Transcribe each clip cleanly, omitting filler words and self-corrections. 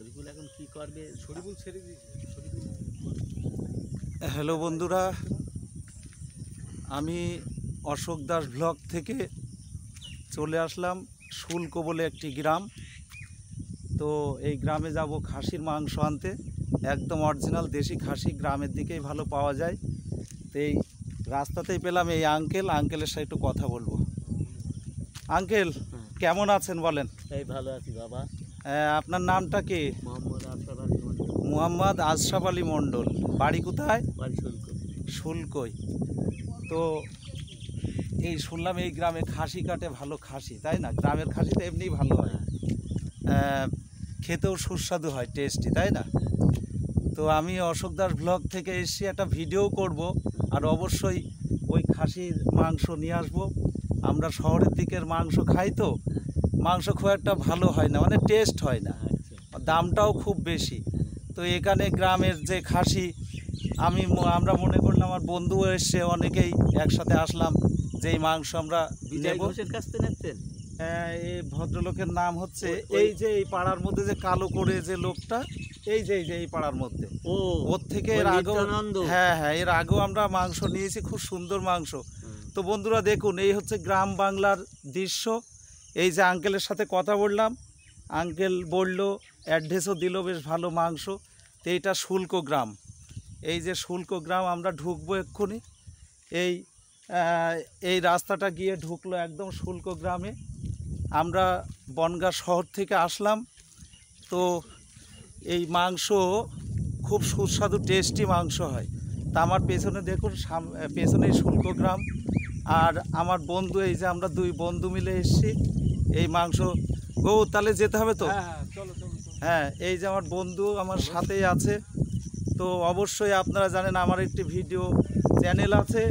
শরীফুল এখন কি করবে? শরীফুল ছেড়ে দিয়েছে। হ্যালো বন্ধুরা, আমি অশোক দাস ব্লগ থেকে চলে আসলাম শুল্ক বলে একটি গ্রাম। তো এই গ্রামে যাব খাসির মাংস আনতে, একদম অরিজিনাল দেশি খাসি গ্রামের দিকেই ভালো পাওয়া যায়। তো এই রাস্তাতেই পেলাম এই আঙ্কেলের সাথে একটু কথা বলবো। আঙ্কেল কেমন আছেন বলেন? এই ভালো আছি বাবা। আপনার নামটা কি? মোহাম্মদ আশরাফ আলী মন্ডল। মোহাম্মদ আশরাফ আলী মন্ডল। বাড়ি কোথায়? বাড়ি শুল্ক। শুল্কই। তো এই শুনলাম এই গ্রামে খাসি কাটে, ভালো খাসি, তাই না? গ্রামের খাসি তো এমনিই ভালো হয়, খেতেও সুস্বাদু হয়, টেস্টি, তাই না? তো আমি অশোক দাস ব্লগ থেকে এসে একটা ভিডিও করব, আর অবশ্যই ওই খাসির মাংস নিয়ে আসবো। আমরা শহরের দিকের মাংস খাই, তো মাংস খুব একটা ভালো হয় না, মানে টেস্ট হয় না, দামটাও খুব বেশি। তো এখানে গ্রামের যে খাসি আমরা মনে করলাম, আমার বন্ধু এসছে, অনেকেই একসাথে আসলাম যে এই মাংস আমরা বিজয় ঘোষের কাছ থেকে নিচ্ছেন। এই ভদ্রলোকের নাম হচ্ছে এই যে এই পাড়ার মধ্যে যে কালো করে যে লোকটা, এই যে এই পাড়ার মধ্যে, ওর থেকে এর আগেও, হ্যাঁ, এর আগেও আমরা মাংস নিয়েছি, খুব সুন্দর মাংস। তো বন্ধুরা দেখুন, এই হচ্ছে গ্রাম বাংলার দৃশ্য। এই যে আঙ্কেলের সাথে কথা বললাম, আঙ্কেল বললো, অ্যাড্রেসও দিল, বেশ ভালো মাংস। তো এইটা শুল্ক গ্রাম, এই যে শুল্ক গ্রাম, আমরা ঢুকবো এক্ষুনি। এই রাস্তাটা গিয়ে ঢুকলো একদম শুল্ক গ্রামে। আমরা বনগাঁ শহর থেকে আসলাম। তো এই মাংস খুব সুস্বাদু টেস্টি মাংস হয়। তা আমার পেছনে দেখুন, পেছনেই শুল্ক গ্রাম, আর আমার বন্ধু, এই যে আমরা দুই বন্ধু মিলে এসেছি এই মাংস। তাহলে যেতে হবে তো? হ্যাঁ, এই যে আমার বন্ধু আমার সাথেই আছে। তো অবশ্যই আপনারা জানেন আমার একটি ভিডিও চ্যানেল আছে,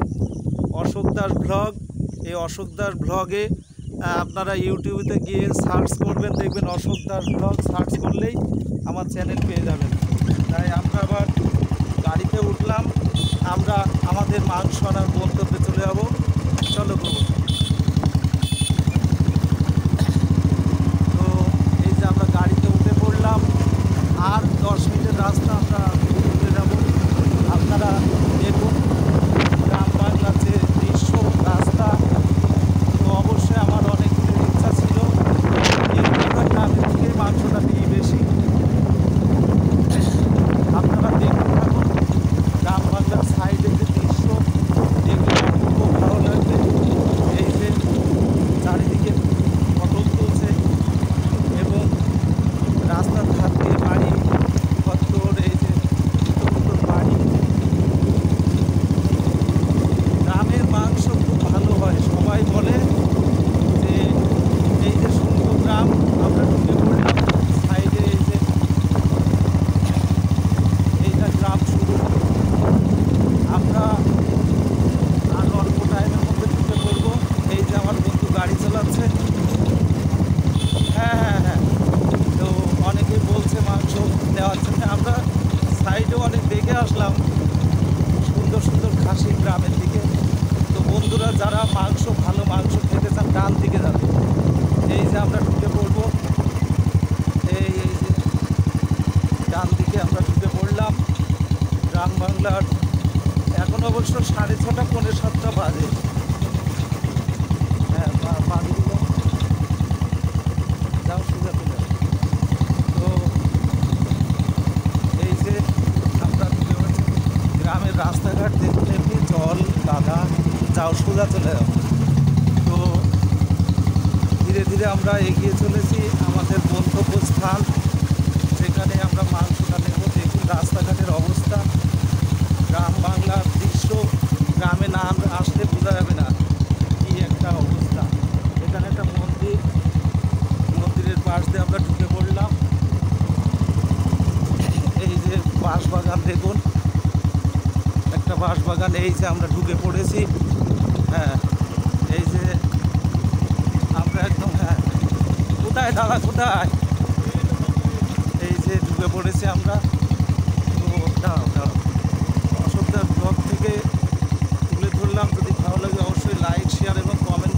অশোক দাস ব্লগ। এই অশোক দাস ব্লগে আপনারা ইউটিউবে গিয়ে সার্চ করবেন, দেখবেন অশোক দাস ব্লগ, সার্চ করলেই আমার চ্যানেল পেয়ে যাবেন। তাই আমরা আবার গাড়িতে উঠলাম, আমরা আমাদের মাংস আনার গন্তব্যে চলে যাব। চলো গো। তো এই যে আমরা গাড়িতে উঠে পড়লাম, আর 10 মিনিটের রাস্তা আমরা উঠে যাব। আপনারা দেখুন গ্রাম বাংলার যে দৃশ্য, রাস্তা। তো অবশ্যই আমার অনেক দিনের ইচ্ছা ছিল এই গ্রামের থেকে মাংসটা নিয়ে বেশি। আপনারা দেখতে থাকুন গ্রাম বাংলার সাইডের যে দৃশ্য, দেখলে খুব ভালো লাগবে। এই যে চারিদিকে ফটো তুলছে, এবং রাস্তার ধার দিয়ে বাড়ি, কত্তর, এই যে সুন্দর বাড়ি। গ্রামের মাংস খুব ভালো হয়, সবাই বলে যে এই যে সুন্দর গ্রাম। আমরা ঢুকে পড়লাম সাইডে, এই যে এইটা গ্রাম শুরু। আমরা আর অল্প টাইমের মধ্যে ঢুকে পড়বো। এই যে আমার বন্ধু গাড়ি চালাচ্ছে। হ্যাঁ, তো অনেকেই বলছে মাংস নেওয়ার জন্য। আমরা সাইডেও অনেক দেখে আসলাম সুন্দর সুন্দর খাসি গ্রামের দিকে। তো বন্ধুরা যারা ভালো মাংস খেতে চান, ডান দিকে যাবে। এই যে আমরা ঢুকে পড়বো, এই যে ডান দিকে আমরা ঢুকে পড়লাম গ্রাম বাংলার। এখন অবশ্য 6:30, 6:45 বাজে। হ্যাঁ, বাজেগুলো যাও সোজা চলে। তো এই যে আমরা ঢুকে পড়ছি। গ্রামের রাস্তাঘাট দেখুন, এমনি জল কাদা, যাও সোজা চলে যাও। তো ধীরে ধীরে আমরা এগিয়ে চলেছি আমাদের গন্তব্যস্থান, যেখানে আমরা মাংসটা নেব। দেখুন রাস্তাঘাটের অবস্থা, গ্রাম বাংলার দৃশ্য। গ্রামে না আসলে বোঝা যাবে না কি একটা অবস্থা। এখানে একটা মন্দিরের পাশ দিয়ে আমরা ঢুকে পড়লাম। এই যে বাঁশবাগান দেখুন, একটা বাঁশবাগান। এই যে আমরা ঢুকে পড়েছি। হ্যাঁ, এই যে আমরা একদম, হ্যাঁ, কোথায় দাদা, কোথায়? এই যে ঢুকে পড়েছি আমরা। তো দাঁড়াও, অশোক দাস ব্লগ থেকে তুলে ধরলাম। যদি ভালো লাগে অবশ্যই লাইক, শেয়ার এবং কমেন্ট